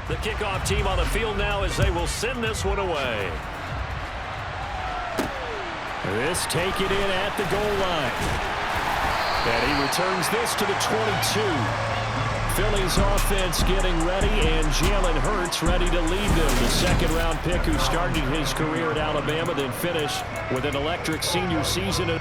The kickoff team on the field now as they will send this one away. This take it in at the goal line. And he returns this to the 22. Philly's offense getting ready, and Jalen Hurts ready to lead them. The second-round pick who started his career at Alabama, then finished with an electric senior season.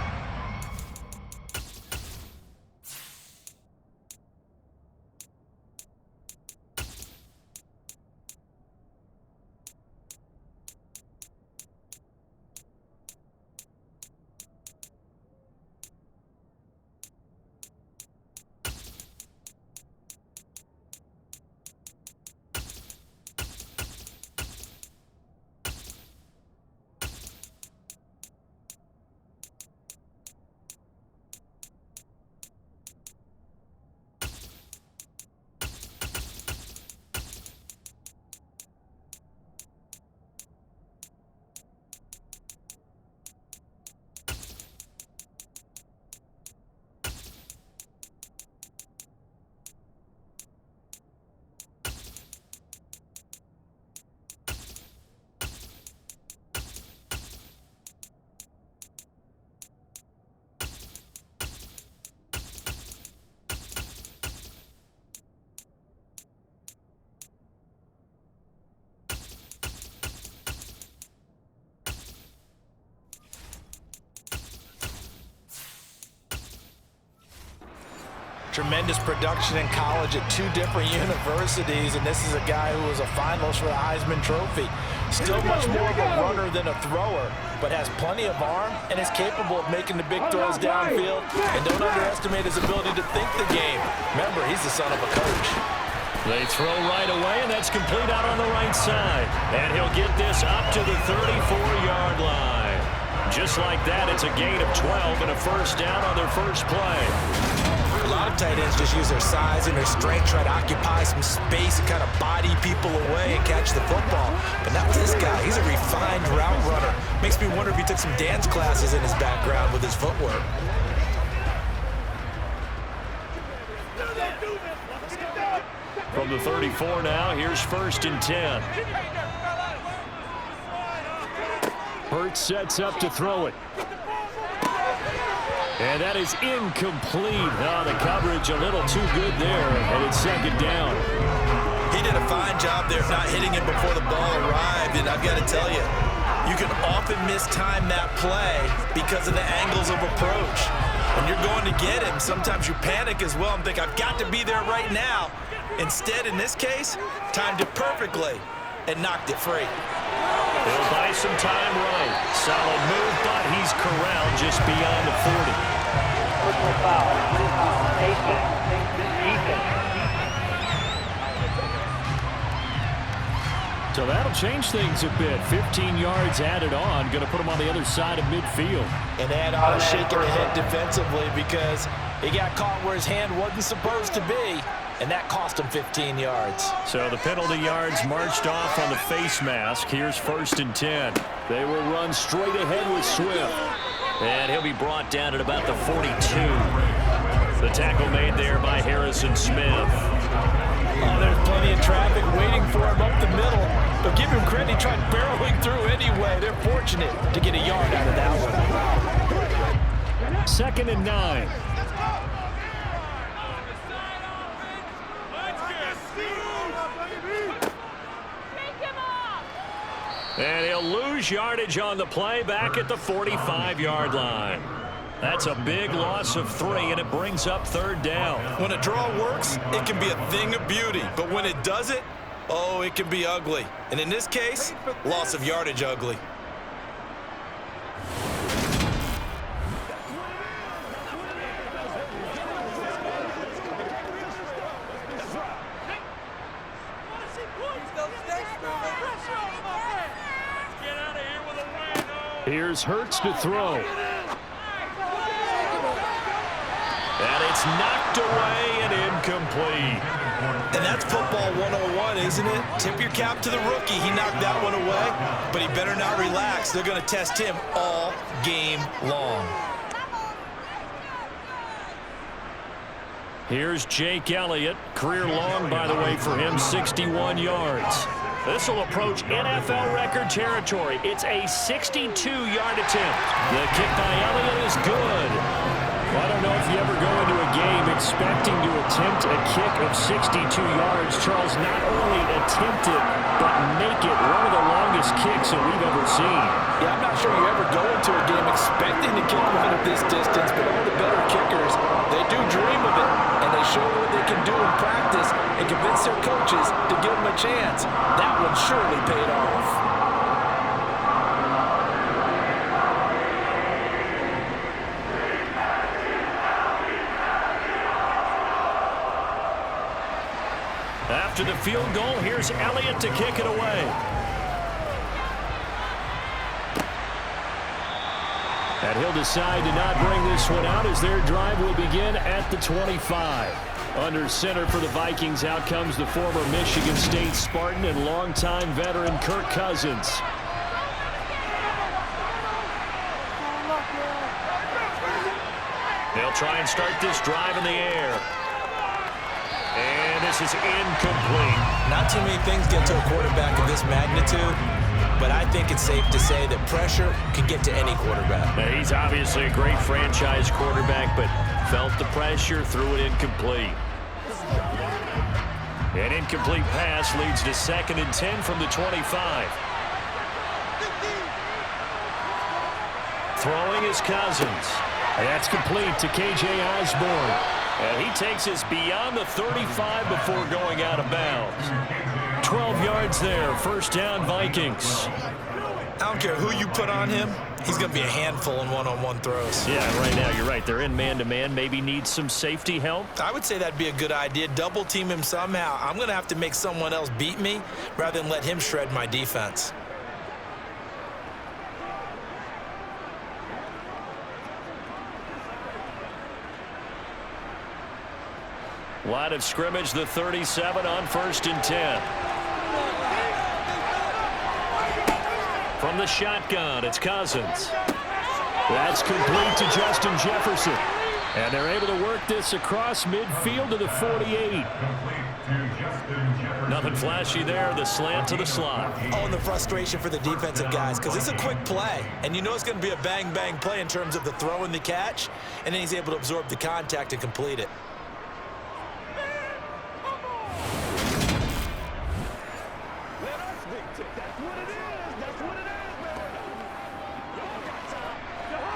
Tremendous production in college at 2 different universities, and this is a guy who was a finalist for the Heisman Trophy. Still much more of a runner than a thrower, but has plenty of arm and is capable of making the big throws downfield. And don't underestimate his ability to think the game. Remember, he's the son of a coach. They throw right away, and that's complete out on the right side. And he'll get this up to the 34-yard line. Just like that, it's a gain of 12 and a first down on their first play. A lot of tight ends just use their size and their strength, try to occupy some space and kind of body people away and catch the football. But not this guy. He's a refined route runner. Makes me wonder if he took some dance classes in his background with his footwork. From the 34 now, here's 1st and 10. Hurts sets up to throw it. And that is incomplete. Oh, the coverage a little too good there, and it's second down. He did a fine job there of not hitting him before the ball arrived, and I've got to tell you, you can often mistime that play because of the angles of approach. When you're going to get him, sometimes you panic as well and think, I've got to be there right now. Instead, in this case, timed it perfectly and knocked it free. He'll buy some time right. Solid move, but he's corralled just beyond the 40. Personal foul. So that'll change things a bit. 15 yards added on. Going to put him on the other side of midfield. And that ought to shake the head defensively because he got caught where his hand wasn't supposed to be. And that cost him 15 yards. So the penalty yards marched off on the face mask. Here's 1st and 10. They will run straight ahead with Swift. And he'll be brought down at about the 42. The tackle made there by Harrison Smith. Oh, there's plenty of traffic waiting for him up the middle. But give him credit, he tried barreling through anyway. They're fortunate to get a yard out of that one. 2nd and 9. And he'll lose yardage on the play back at the 45-yard line. That's a big loss of 3, and it brings up 3rd down. When a draw works, it can be a thing of beauty. But when it doesn't, oh, it can be ugly. And in this case, loss of yardage ugly. Here's Hurts to throw. And it's knocked away and incomplete. And that's football 101, isn't it? Tip your cap to the rookie. He knocked that one away, but he better not relax. They're going to test him all game long. Here's Jake Elliott. Career long, by the way, for him, 61 yards. This will approach NFL record territory. It's a 62-yard attempt. The kick by Elliott is good. Well, I don't know if you ever go into a game expecting to attempt a kick of 62 yards. Charles, not only attempt it, but make it one of the longest kicks that we've ever seen. Yeah, I'm not sure you ever go into a game expecting to kick one of this distance, but all the better kickers, they do dream of it, and they show what they can do in practice and convince their coaches to give them a chance. That one surely paid off. After the field goal, here's Elliott to kick it away. And he'll decide to not bring this one out as their drive will begin at the 25. Under center for the Vikings, out comes the former Michigan State Spartan and longtime veteran Kirk Cousins. They'll try and start this drive in the air. And this is incomplete. Not too many things get to a quarterback of this magnitude, but I think it's safe to say that pressure can get to any quarterback. Now, he's obviously a great franchise quarterback, but felt the pressure, threw it incomplete. An incomplete pass leads to 2nd and 10 from the 25. Throwing is Cousins. That's complete to K.J. Osborne. And he takes us beyond the 35 before going out of bounds. 12 yards there. First down, Vikings. I don't care who you put on him. He's going to be a handful in one-on-one throws. Yeah, right now you're right. They're in man-to-man. Maybe needs some safety help. I would say that'd be a good idea. Double team him somehow. I'm going to have to make someone else beat me rather than let him shred my defense. Line of scrimmage, the 37 on 1st and 10. From the shotgun, it's Cousins. That's complete to Justin Jefferson. And they're able to work this across midfield to the 48. Nothing flashy there, the slant to the slot. Oh, and the frustration for the defensive guys, because it's a quick play. And you know it's going to be a bang-bang play in terms of the throw and the catch. And then he's able to absorb the contact and complete it.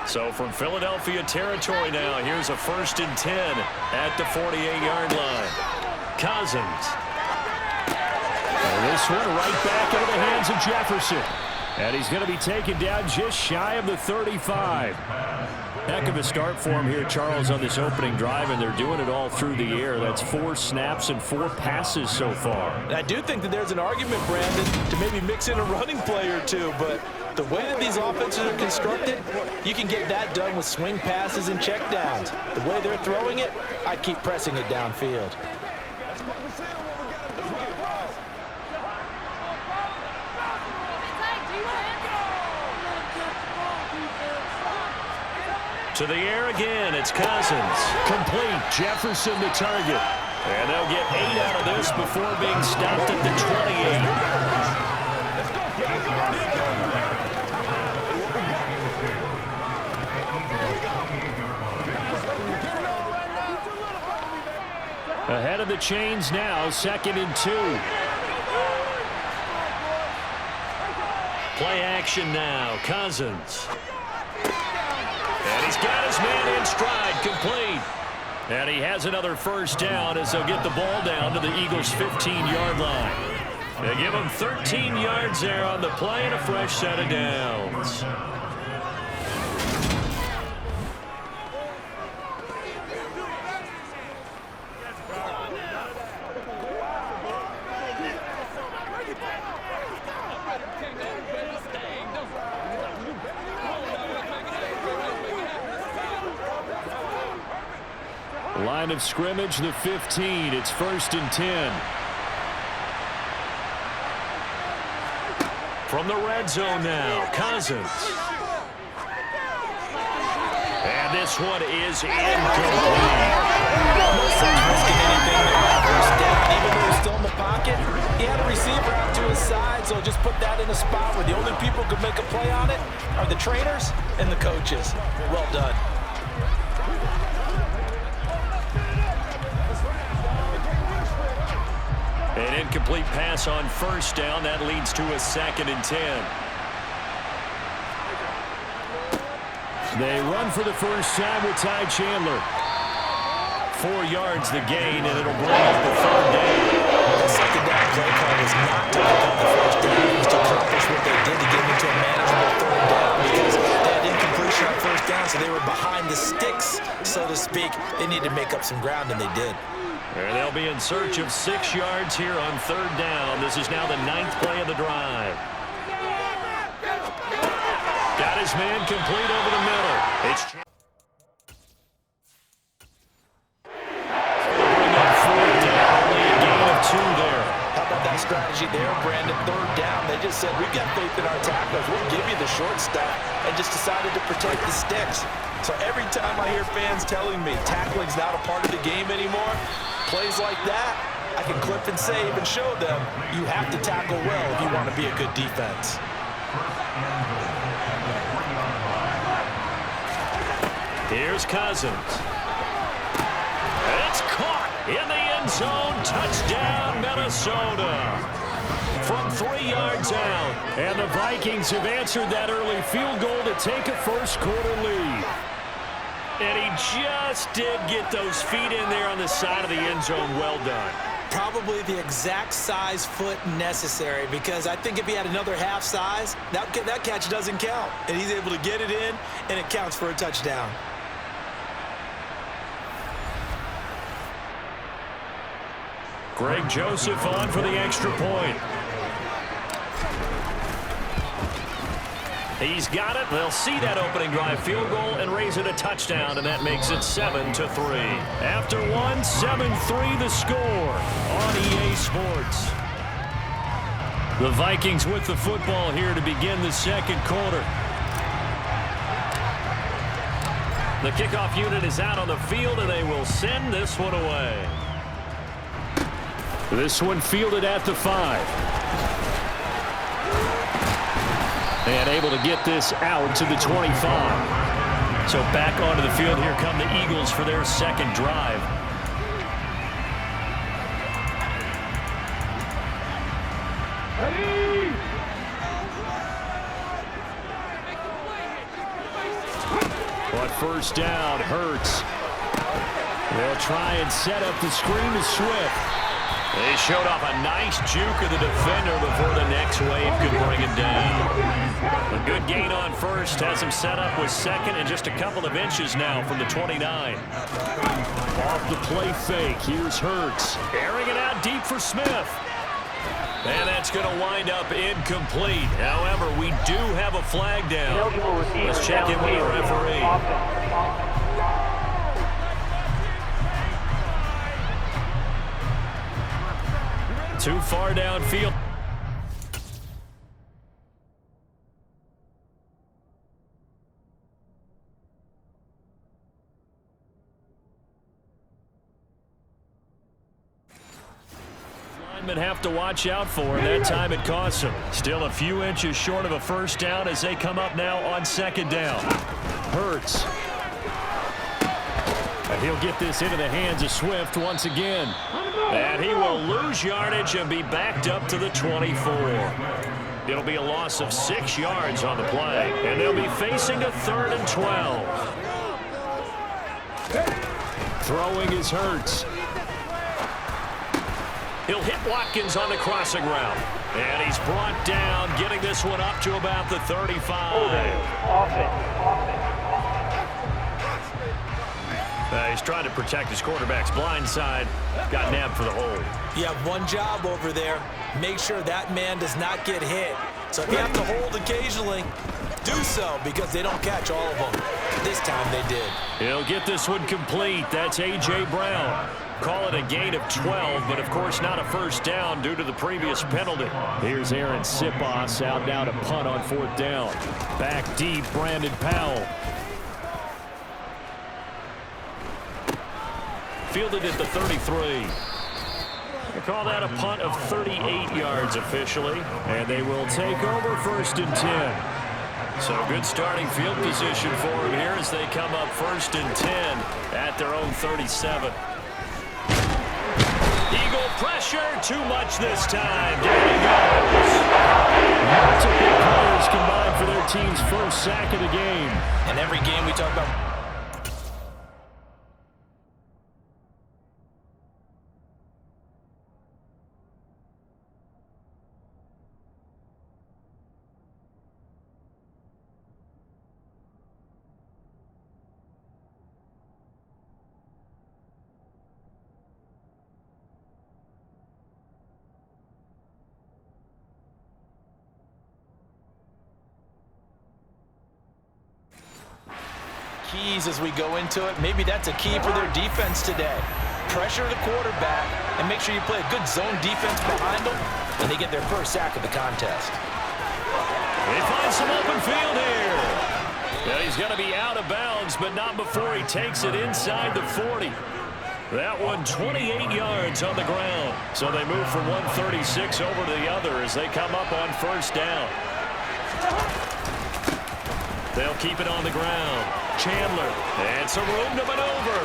So from Philadelphia territory now, here's a 1st and 10 at the 48-yard line. Cousins. And this one right back into the hands of Jefferson. And he's going to be taken down just shy of the 35. Heck of a start for him here, Charles, on this opening drive, and they're doing it all through the air. That's 4 snaps and 4 passes so far. I do think that there's an argument, Brandon, to maybe mix in a running play or two, but the way that these offenses are constructed, you can get that done with swing passes and checkdowns. The way they're throwing it, I keep pressing it downfield. To the air again, it's Cousins. Complete, Jefferson the target. And they'll get 8 out of this before being stopped at the 28. Ahead of the chains now, 2nd and 2. Play action now, Cousins. And he's got his man in stride, complete. And he has another first down as they'll get the ball down to the Eagles' 15-yard line. They give him 13 yards there on the play and a fresh set of downs. Line of scrimmage, the 15. It's 1st and 10. From the red zone now, Cousins. And this one is incomplete. No sense risking anything there on first down. Even though he's still in the pocket, he had a receiver out to his side, so just put that in a spot where the only people who can make a play on it are the trainers and the coaches. Well done. An incomplete pass on first down. That leads to a 2nd and 10. They run for the first time with Ty Chandler. 4 yards the gain, and it'll bring up the 3rd down. The second down play call was not to pick up the first down. It was to accomplish what they did to get into a manageable 3rd down because they had incompletion on first down, so they were behind the sticks, so to speak. They needed to make up some ground, and they did. And they'll be in search of 6 yards here on 3rd down. This is now the 9th play of the drive. Got his man complete over the middle. It's bring up 4th down. Only a gain of 2 there. How about that strategy there, Brandon? 3rd down. They just said, we've got faith in our tacklers. We'll give you the short stuff, and just decided to protect the sticks. So every time I hear fans telling me tackling's not a part of the game anymore, plays like that, I can clip and save and show them you have to tackle well if you want to be a good defense. Here's Cousins. It's caught in the end zone. Touchdown, Minnesota. From 3 yards out. And the Vikings have answered that early field goal to take a first-quarter lead. And he just did get those feet in there on the side of the end zone. Well done. Probably the exact size foot necessary, because I think if he had another half size, that catch doesn't count. And he's able to get it in, and it counts for a touchdown. Greg Joseph on for the extra point. He's got it. They'll see that opening drive field goal and raise it a touchdown, and that makes it 7-3. After one, 7-3 the score on EA Sports. The Vikings with the football here to begin the 2nd quarter. The kickoff unit is out on the field, and they will send this one away. This one fielded at the 5. And able to get this out to the 25. So back onto the field, here come the Eagles for their 2nd drive. But first down, Hurts. They'll try and set up the screen to Swift. They showed off a nice juke of the defender before the next wave could bring him down. A good gain on first has him set up with 2nd and just a couple of inches now from the 29. Off the play fake, here's Hurts. Airing it out deep for Smith. And that's going to wind up incomplete. However, we do have a flag down. Let's check in with the referee. Too far downfield. Linemen have to watch out for, and that time it costs them. Still a few inches short of a first down as they come up now on 2nd down. Hurts. And he'll get this into the hands of Swift once again. And he will lose yardage and be backed up to the 24. It'll be a loss of 6 yards on the play, and they'll be facing a 3rd and 12. Throwing is Hurts. He'll hit Watkins on the crossing route. And he's brought down, getting this one up to about the 35. He's trying to protect his quarterback's blind side. Got nabbed for the hold. You have one job over there. Make sure that man does not get hit. So if you have to hold occasionally, do so, because they don't catch all of them. This time they did. He'll get this one complete. That's A.J. Brown. Call it a gain of 12, but of course not a first down due to the previous penalty. Here's Aaron Sipos out now to punt on 4th down. Back deep, Brandon Powell. Fielded at the 33. They call that a punt of 38 yards officially, and they will take over 1st and 10. So good starting field position for them here as they come up 1st and 10 at their own 37. Eagle pressure, too much this time. Down he goes. Lots of big players combined for their team's first sack of the game. And every game we talk about. Keys as we go into it. Maybe that's a key for their defense today. Pressure the quarterback and make sure you play a good zone defense behind them, and they get their first sack of the contest. They find some open field here. Yeah, he's going to be out of bounds, but not before he takes it inside the 40. That one 28 yards on the ground. So they move from 136 over to the other as they come up on 1st down. They'll keep it on the ground. Chandler, and some room to maneuver.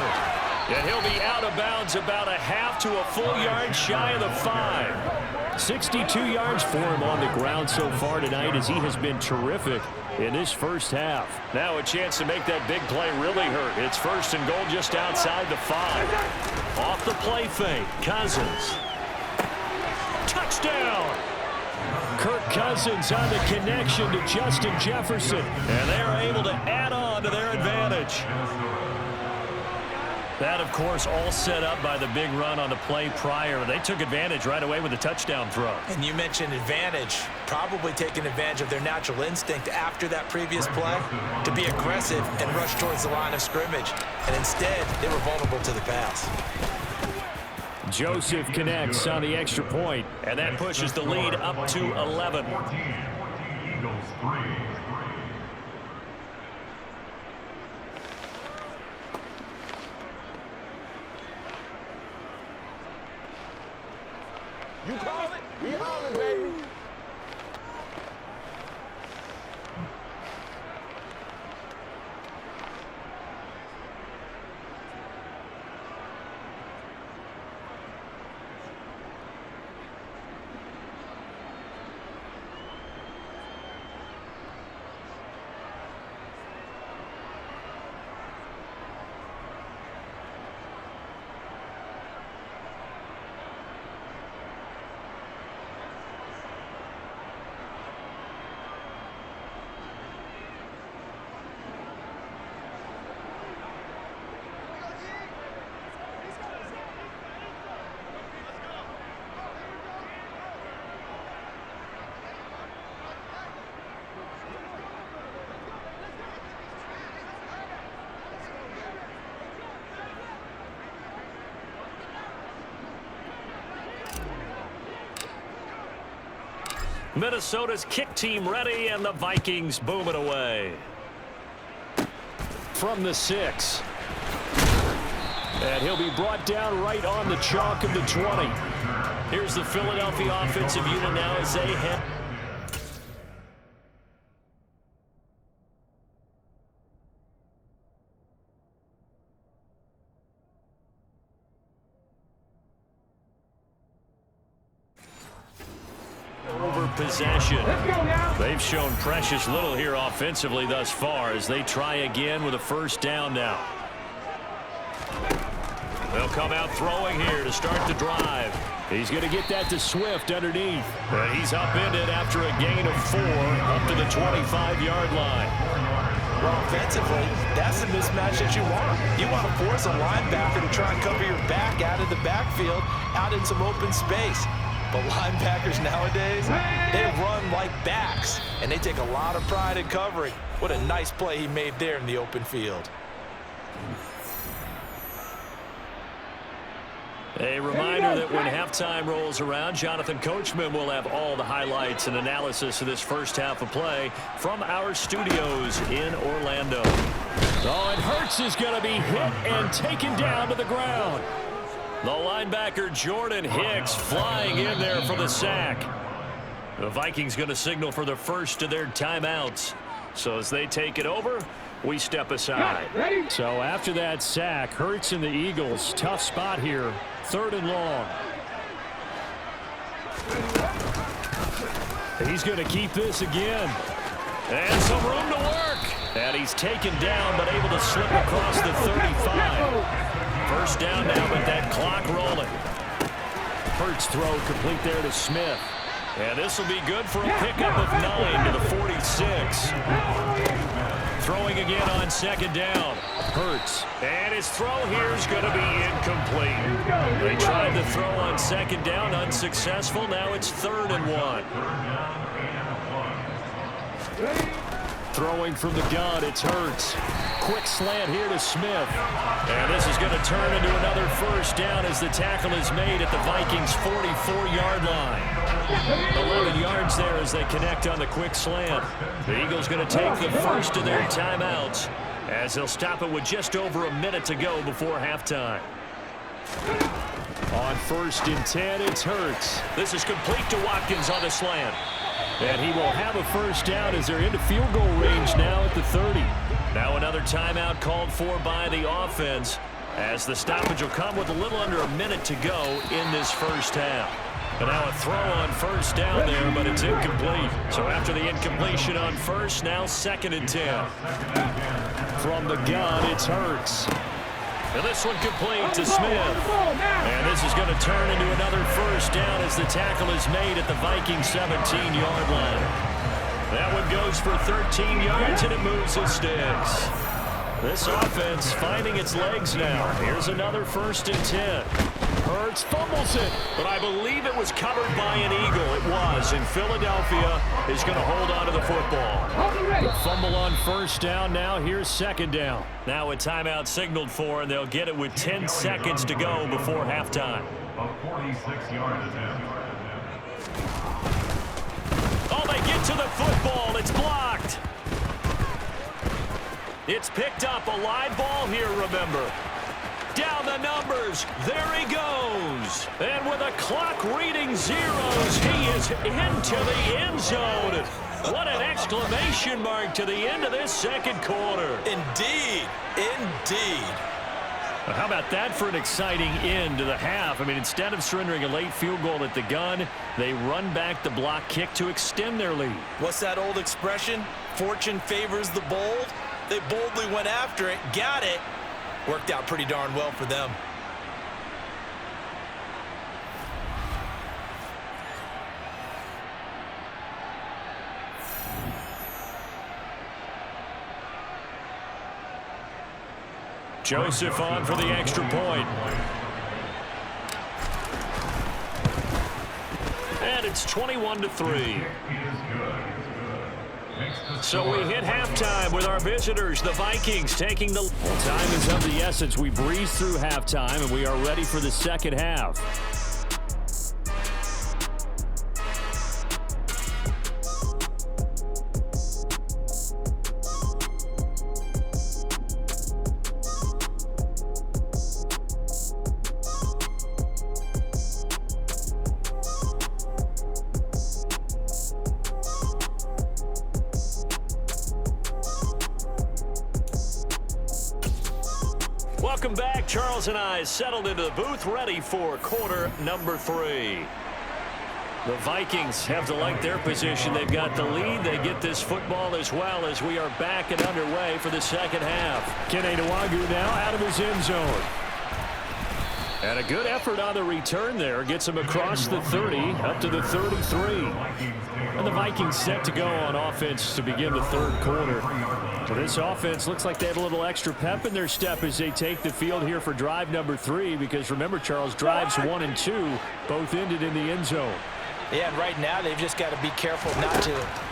And he'll be out of bounds about a half to a full yard shy of the 5. 62 yards for him on the ground so far tonight as he has been terrific in this first half. Now a chance to make that big play really hurt. It's 1st and goal just outside the 5. Off the play fake, Cousins. Touchdown! Kirk Cousins on the connection to Justin Jefferson. And they are able to add on to their advantage. That, of course, all set up by the big run on the play prior. They took advantage right away with a touchdown throw. And you mentioned advantage, probably taking advantage of their natural instinct after that previous play to be aggressive and rush towards the line of scrimmage. And instead, they were vulnerable to the pass. Joseph connects on the extra point, and that pushes the lead up to 11. Eagles 3. You call it, we call it, baby. Minnesota's kick team ready, and the Vikings boom it away. From the 6. And he'll be brought down right on the chalk of the 20. Here's the Philadelphia offensive unit now as they head. Possession. They've shown precious little here offensively thus far as they try again with a 1st down now. They'll come out throwing here to start the drive. He's going to get that to Swift underneath. And he's upended after a gain of 4 up to the 25-yard line. Well, offensively, that's the mismatch that you want. You want to force a linebacker to try and cover your back out of the backfield, out in some open space. But linebackers nowadays, they run like backs, and they take a lot of pride in covering. What a nice play he made there in the open field. A reminder that when halftime rolls around, Jonathan Coachman will have all the highlights and analysis of this first half of play from our studios in Orlando. Oh, and Hurts is going to be hit and taken down to the ground. The linebacker Jordan Hicks flying in there for the sack. The Vikings going to signal for the first of their timeouts. So as they take it over, we step aside. So after that sack, Hurts and the Eagles, tough spot here, 3rd and long. He's going to keep this again. And some room to work. And he's taken down, but able to slip across the 35. First down now with that clock rolling. Hurts throw complete there to Smith. And this will be good for a pickup of 9 to the 46. Throwing again on 2nd down. Hurts. And his throw here is going to be incomplete. They tried to throw on 2nd down, unsuccessful. Now it's 3rd and 1. Throwing from the gun, it's Hurts. Quick slant here to Smith. And this is going to turn into another first down as the tackle is made at the Vikings' 44-yard line. 11 yards there as they connect on the quick slant. The Eagles going to take the first of their timeouts as they'll stop it with just over a minute to go before halftime. On 1st and 10, it's Hurts. This is complete to Watkins on the slant. And he will have a first down as they're into field goal range now at the 30. Now another timeout called for by the offense as the stoppage will come with a little under a minute to go in this first half. And now a throw on first down there, but it's incomplete. So after the incompletion on first, now 2nd and 10. From the gun, it's Hurts. And this one complete to Smith. And this is going to turn into another first down as the tackle is made at the Vikings 17-yard line. That one goes for 13 yards and it moves his sticks. This offense finding its legs now. Here's another 1st and 10. Hurts fumbles it, but I believe it was covered by an Eagle. It was, and Philadelphia is going to hold on to the football. The fumble on first down. Now here's 2nd down. Now a timeout signaled for, and they'll get it with 10 seconds to go before halftime. A 46-yard attempt. Oh, they get to the football. It's blocked. It's picked up. A live ball here, remember. Down the numbers. There he goes. And with a clock reading zeros, he is into the end zone. What an exclamation mark to the end of this 2nd quarter. Indeed. Indeed. How about that for an exciting end to the half? I mean, instead of surrendering a late field goal at the gun, they run back the block kick to extend their lead. What's that old expression? Fortune favors the bold. They boldly went after it, got it. Worked out pretty darn well for them. Joseph on for the extra point. And it's 21-3. So we hit halftime with our visitors, the Vikings, taking the... Well, time is of the essence. We breeze through halftime, and we are ready for the second half. Welcome back. Charles and I settled into the booth, ready for quarter number 3. The Vikings have to like their position. They've got the lead. They get this football as well as we are back and underway for the second half. Kenny Nwagu now out of his end zone. And a good effort on the return there. Gets him across the 30, up to the 33. And the Vikings set to go on offense to begin the third quarter. So this offense looks like they have a little extra pep in their step as they take the field here for drive number 3. Because remember, Charles, drives 1 and 2 both ended in the end zone. Yeah, and right now they've just got to be careful not to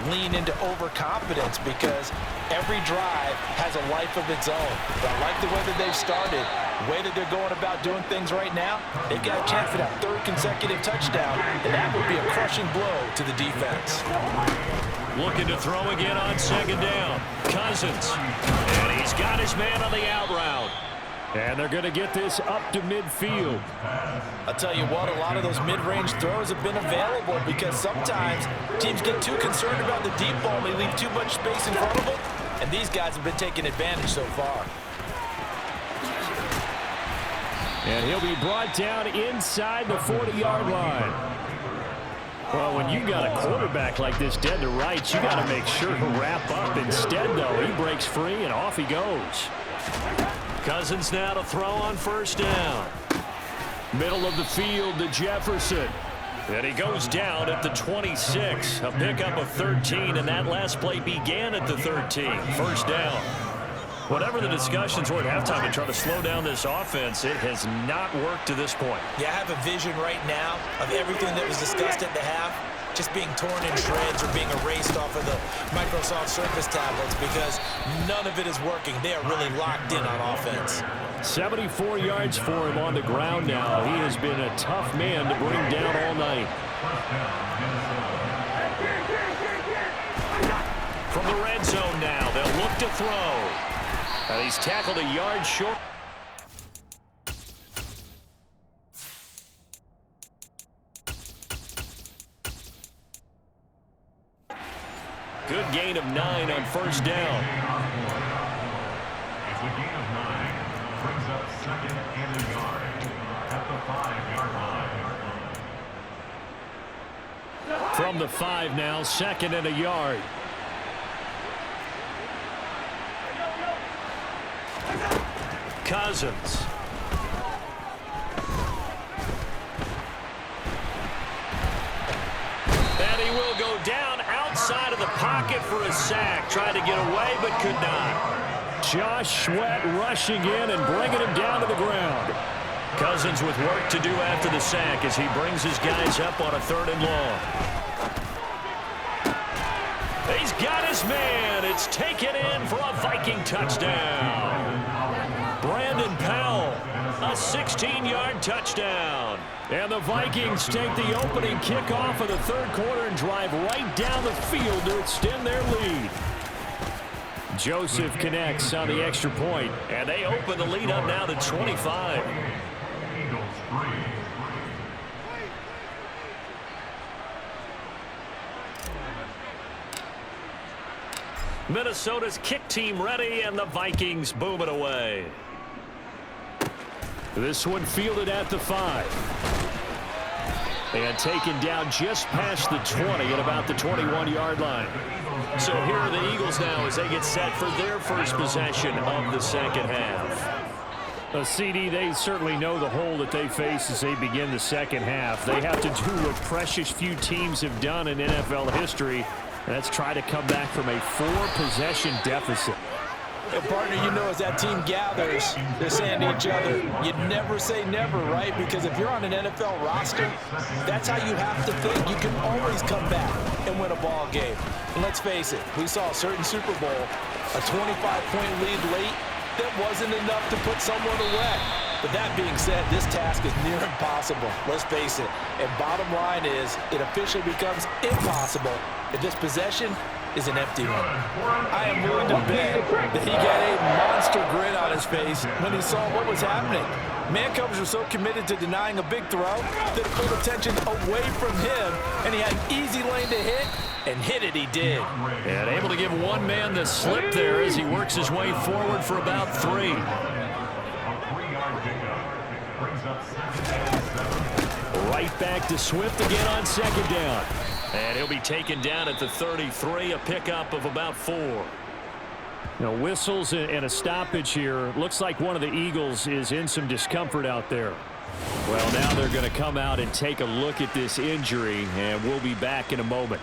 lean into overconfidence because every drive has a life of its own. But I like the way that they've started, the way that they're going about doing things right now. They've got a chance for that 3rd consecutive touchdown, and that would be a crushing blow to the defense. Looking to throw again on 2nd down. Cousins. And he He's got his man on the out route. And they're going to get this up to midfield. I'll tell you what, a lot of those mid-range throws have been available because sometimes teams get too concerned about the deep ball and they leave too much space in front of them. And these guys have been taking advantage so far. And he'll be brought down inside the 40-yard line. Well, when you got a quarterback like this dead to rights, you got to make sure to wrap up. Instead, though, he breaks free and off he goes. Cousins now to throw on first down. Middle of the field to Jefferson. And he goes down at the 26. A pickup of 13, and that last play began at the 13. First down. Whatever the discussions were at halftime to try to slow down this offense, it has not worked to this point. Yeah, I have a vision right now of everything that was discussed at the half just being torn in shreds or being erased off of the Microsoft Surface tablets because none of it is working. They are really locked in on offense. 74 yards for him on the ground now. He has been a tough man to bring down all night. From the red zone now, they'll look to throw. And he's tackled a yard short. Good gain of 9 on first down. It's a gain of 9. Brings up second and a yard at the 5-yard line. From the 5 now, second and a yard. Cousins. And he will go down outside of the pocket for a sack. Tried to get away, but could not. Josh Sweat rushing in and bringing him down to the ground. Cousins with work to do after the sack as he brings his guys up on a 3rd and long. He's got his man. It's taken in for a Viking touchdown. Brandon Powell, a 16-yard touchdown. And the Vikings take the opening kickoff of the 3rd quarter and drive right down the field to extend their lead. Joseph connects on the extra point, and they open the lead up now to 25. Eagles 3. Minnesota's kick team ready, and the Vikings boom it away. This one fielded at the 5. And taken down just past the 20 at about the 21-yard line. So here are the Eagles now as they get set for their first possession of the second half. CD, they certainly know the hole that they face as they begin the second half. They have to do what precious few teams have done in NFL history. That's try to come back from a 4-possession deficit. And partner, you know, as that team gathers, they're saying to each other, you never say never, right? Because if you're on an NFL roster, that's how you have to think. You can always come back and win a ball game. And let's face it, we saw a certain Super Bowl, a 25-point lead late, that wasn't enough to put someone away. But that being said, this task is near impossible. Let's face it. And bottom line is, it officially becomes impossible if this possession is an empty one. I am willing to bet that he got a monster grin on his face when he saw what was happening. Man coverage was so committed to denying a big throw that it pulled attention away from him, and he had an easy lane to hit, and hit it he did. And able to give one man the slip there as he works his way forward for about 3. A 3-yard pickup. Brings up second and 7. Right back to Swift again on second down. And he'll be taken down at the 33, a pickup of about 4. You know, whistles and a stoppage here. Looks like one of the Eagles is in some discomfort out there. Well, now they're going to come out and take a look at this injury, and we'll be back in a moment.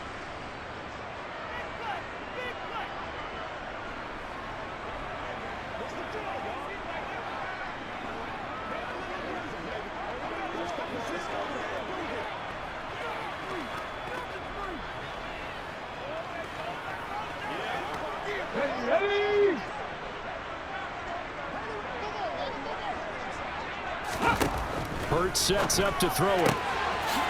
Hurts sets up to throw it.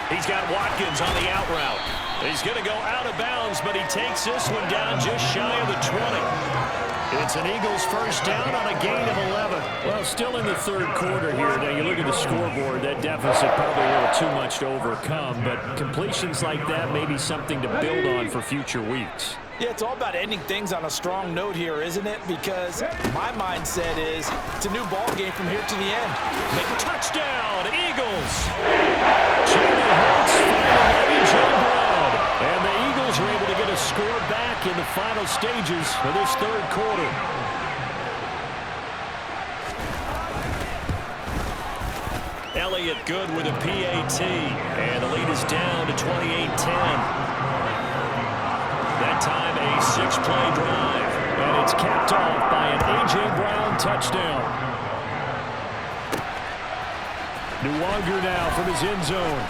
He's got Watkins on the out route. He's going to go out of bounds, but he takes this one down just shy of the 20. It's an Eagles first down on a gain of 11. Well, still in the third quarter here. Now, you look at the scoreboard, that deficit probably a little too much to overcome, but completions like that may be something to build on for future weeks. Yeah, it's all about ending things on a strong note here, isn't it? Because my mindset is it's a new ball game from here to the end. Make a touchdown, Eagles. Jalen Hurts finding A.J. Brown. And the Eagles are able to get a score back in the final stages of this third quarter. Elliott good with a PAT. And the lead is down to 28-10. That time a 6-play drive. And it's capped off by an A.J. Brown touchdown. Nwanger now from his end zone.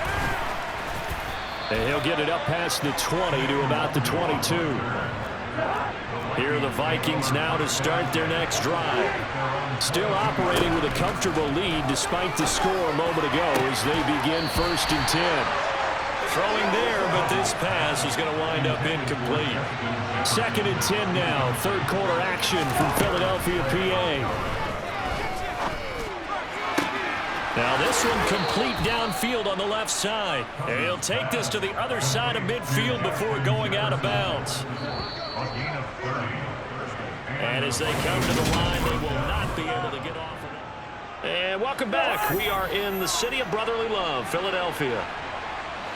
And he'll get it up past the 20 to about the 22. Here are the Vikings now to start their next drive. Still operating with a comfortable lead despite the score a moment ago as they begin 1st and 10. Throwing there, but this pass is going to wind up incomplete. 2nd and 10 now. Third quarter action from Philadelphia, PA. Now this one complete downfield on the left side. And he'll take this to the other side of midfield before going out of bounds. And as they come to the line, they will not be able to get off of it. And welcome back. We are in the city of brotherly love, Philadelphia.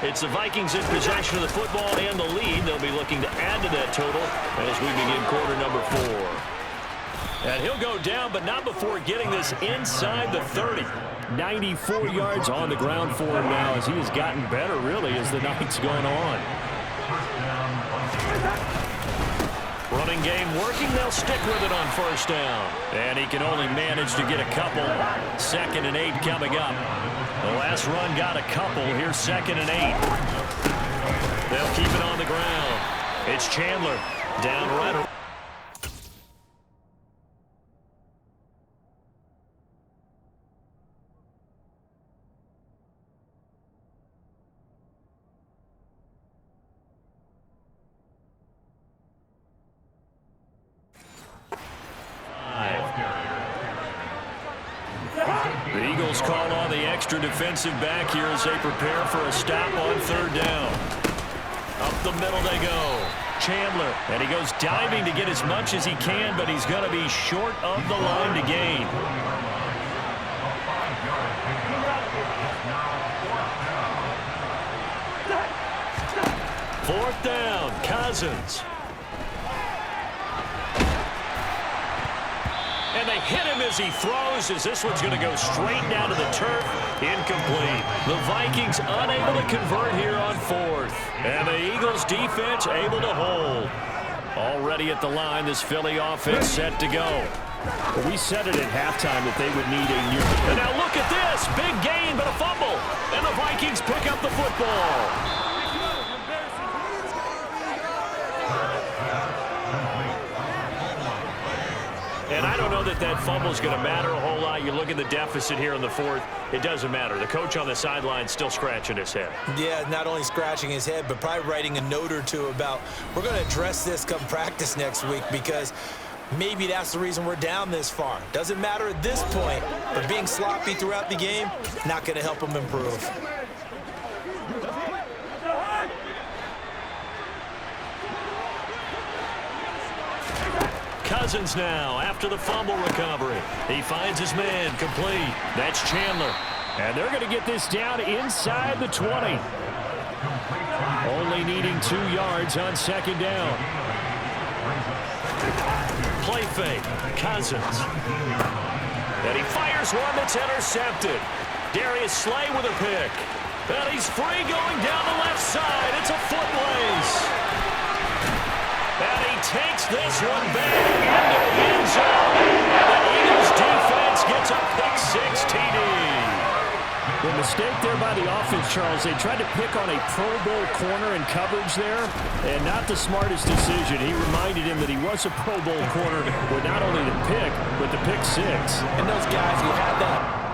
It's the Vikings in possession of the football and the lead. They'll be looking to add to that total as we begin quarter number 4. And he'll go down, but not before getting this inside the 30. 94 yards on the ground for him now as he has gotten better, really, as the night's gone on. Running game working. They'll stick with it on 1st down. And he can only manage to get a couple. 2nd and 8 coming up. The last run got a couple. Here's 2nd and 8. They'll keep it on the ground. It's Chandler down right. The Eagles call on the extra defensive back here as they prepare for a stop on 3rd down. Up the middle they go. Chandler, and he goes diving to get as much as he can, but he's going to be short of the line to gain. Fourth down, Cousins. And they hit him as he throws, as this one's going to go straight down to the turf. Incomplete. The Vikings unable to convert here on 4th. And the Eagles defense able to hold. Already at the line, this Philly offense set to go. Well, we said it at halftime that they would need a new. And now look at this. Big gain, but a fumble. And the Vikings pick up the football. And I don't know that that fumble is going to matter a whole lot. You look at the deficit here in the 4th. It doesn't matter. The coach on the sideline still scratching his head. Yeah, not only scratching his head, but probably writing a note or two about we're going to address this come practice next week because maybe that's the reason we're down this far. Doesn't matter at this point, but being sloppy throughout the game, not going to help him improve. Cousins now after the fumble recovery. He finds his man complete. That's Chandler. And they're going to get this down inside the 20. Only needing 2 yards on 2nd down. Play fake. Cousins. And he fires one that's intercepted. Darius Slay with a pick. And he's free going down the left side. It's a foot race. And he takes this one back into the end zone. And the Eagles defense gets a pick-6 TD. The mistake there by the offense, Charles, they tried to pick on a Pro Bowl corner in coverage there, and not the smartest decision. He reminded him that he was a Pro Bowl corner with not only the pick, but the pick-6. And those guys who had that.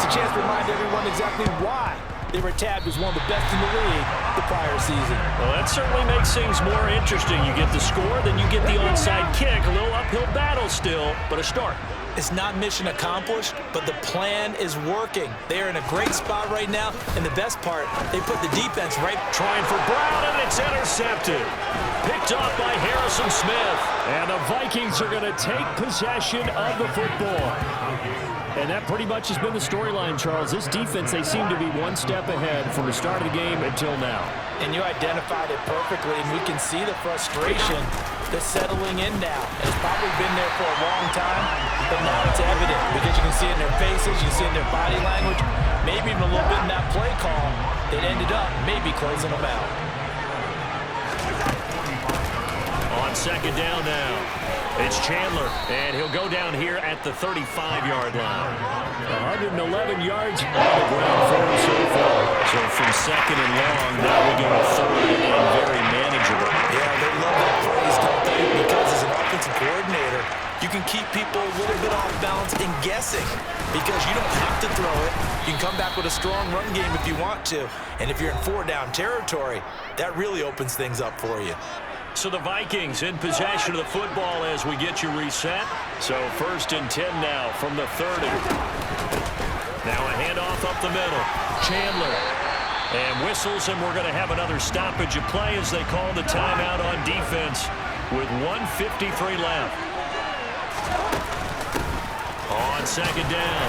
a chance to remind everyone exactly why they were tabbed as one of the best in the league the prior season. Well, that certainly makes things more interesting. You get the score, then you get the onside kick. A little uphill battle still, but a start. It's not mission accomplished, but the plan is working. They are in a great spot right now, and the best part, they put the defense right. Trying for Brown, and it's intercepted. Picked off by Harrison Smith. And the Vikings are going to take possession of the football. And that pretty much has been the storyline, Charles. This defense, they seem to be one step ahead from the start of the game until now. And you identified it perfectly, and we can see the frustration that's settling in now. And it's probably been there for a long time, but now it's evident because you can see it in their faces, you can see it in their body language, maybe even a little bit in that play call that ended up maybe closing them out. On second down now, it's Chandler, and he'll go down here at the 35-yard line. 111 yards on the ground for him so far. So from second and long, now we go to third and very manageable. Yeah, they love that phrase, don't they? Because as an offensive coordinator, you can keep people a little bit off balance and guessing because you don't have to throw it. You can come back with a strong run game if you want to. And if you're in four-down territory, that really opens things up for you. So the Vikings in possession of the football as we get you reset. So 1st and 10 now from the 30. Now a handoff up the middle. Chandler. And whistles, and we're going to have another stoppage of play as they call the timeout on defense with 1:53 left. On second down,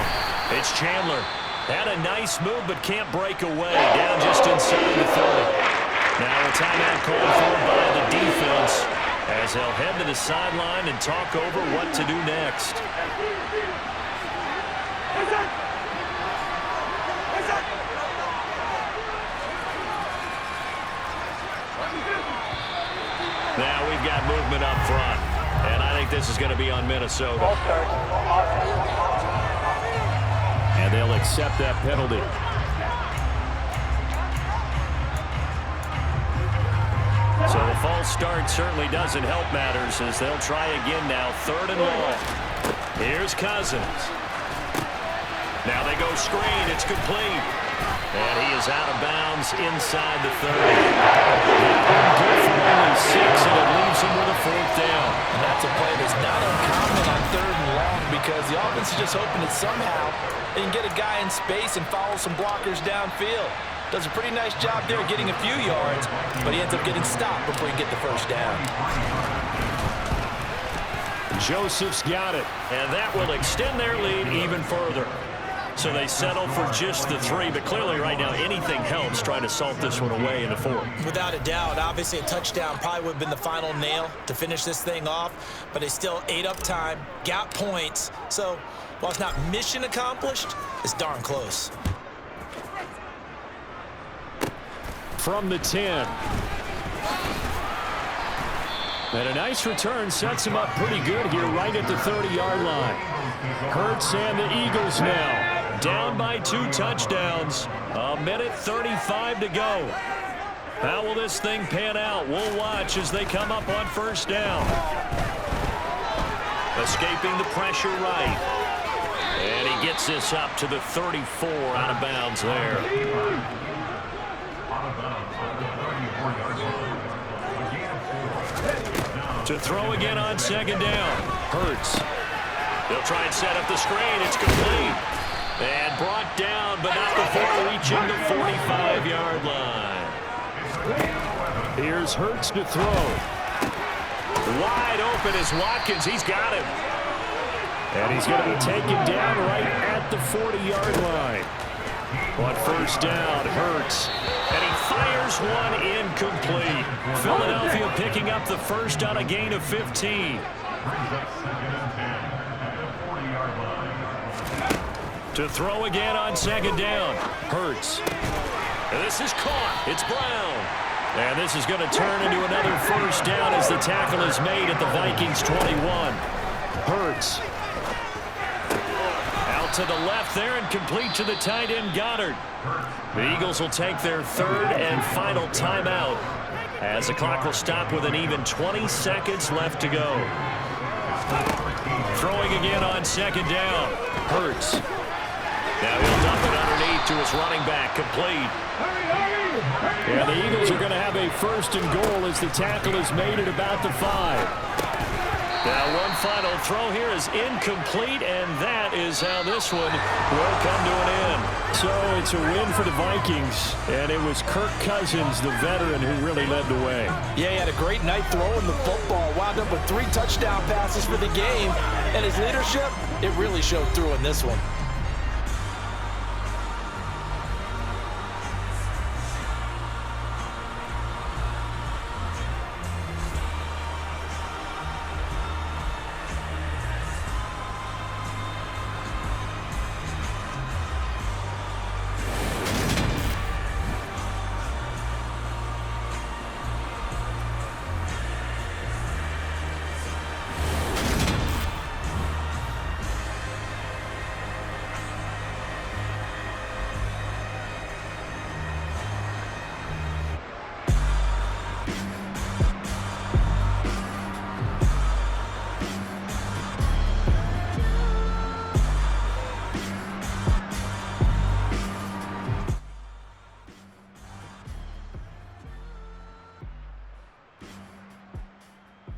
it's Chandler. Had a nice move but can't break away. Down just inside the 30. Now a timeout called for by the defense as they'll head to the sideline and talk over what to do next. Now we've got movement up front, and I think this is going to be on Minnesota. And they'll accept that penalty. So the false start certainly doesn't help matters as they'll try again now. 3rd and long. Here's Cousins. Now they go screen. It's complete. And he is out of bounds inside the 30. Good for only 6, and it leaves him with a 4th down. And that's a play that's not uncommon on 3rd and long because the offense is just hoping that somehow they can get a guy in space and follow some blockers downfield. Does a pretty nice job there getting a few yards, but he ends up getting stopped before he can get the 1st down. Joseph's got it, and that will extend their lead even further. So they settle for just the 3, but clearly right now anything helps trying to salt this one away in the 4th. Without a doubt, obviously a touchdown probably would have been the final nail to finish this thing off, but they still ate up time, got points. So while it's not mission accomplished, it's darn close. From the 10. And a nice return sets him up pretty good here right at the 30-yard line. Hurts and the Eagles now down by 2 touchdowns. 1:35 to go. How will this thing pan out? We'll watch as they come up on 1st down. Escaping the pressure right. And he gets this up to the 34 out of bounds there. To throw again on 2nd down. Hurts. They'll try and set up the screen. It's complete. And brought down, but not before reaching the 45-yard line. Here's Hurts to throw. Wide open is Watkins. He's got him. And he's going to be taken down right at the 40-yard line. On 1st down, Hurts. And he fires one incomplete. Philadelphia picking up the 1st on a gain of 15. To throw again on 2nd down. Hurts. And this is caught. It's Brown. And this is going to turn into another 1st down as the tackle is made at the Vikings 21. Hurts. Out to the left there and complete to the tight end Goddard. The Eagles will take their 3rd and final timeout as the clock will stop with an even 20 seconds left to go. Throwing again on 2nd down. Hurts. Now he'll dump it underneath to his running back, complete. Yeah, the Eagles are going to have a 1st and goal as the tackle is made at about the 5. Now one final throw here is incomplete, and that is how this one will come to an end. So it's a win for the Vikings, and it was Kirk Cousins, the veteran, who really led the way. Yeah, he had a great night throwing the football. Wound up with 3 touchdown passes for the game, and his leadership, it really showed through in this one.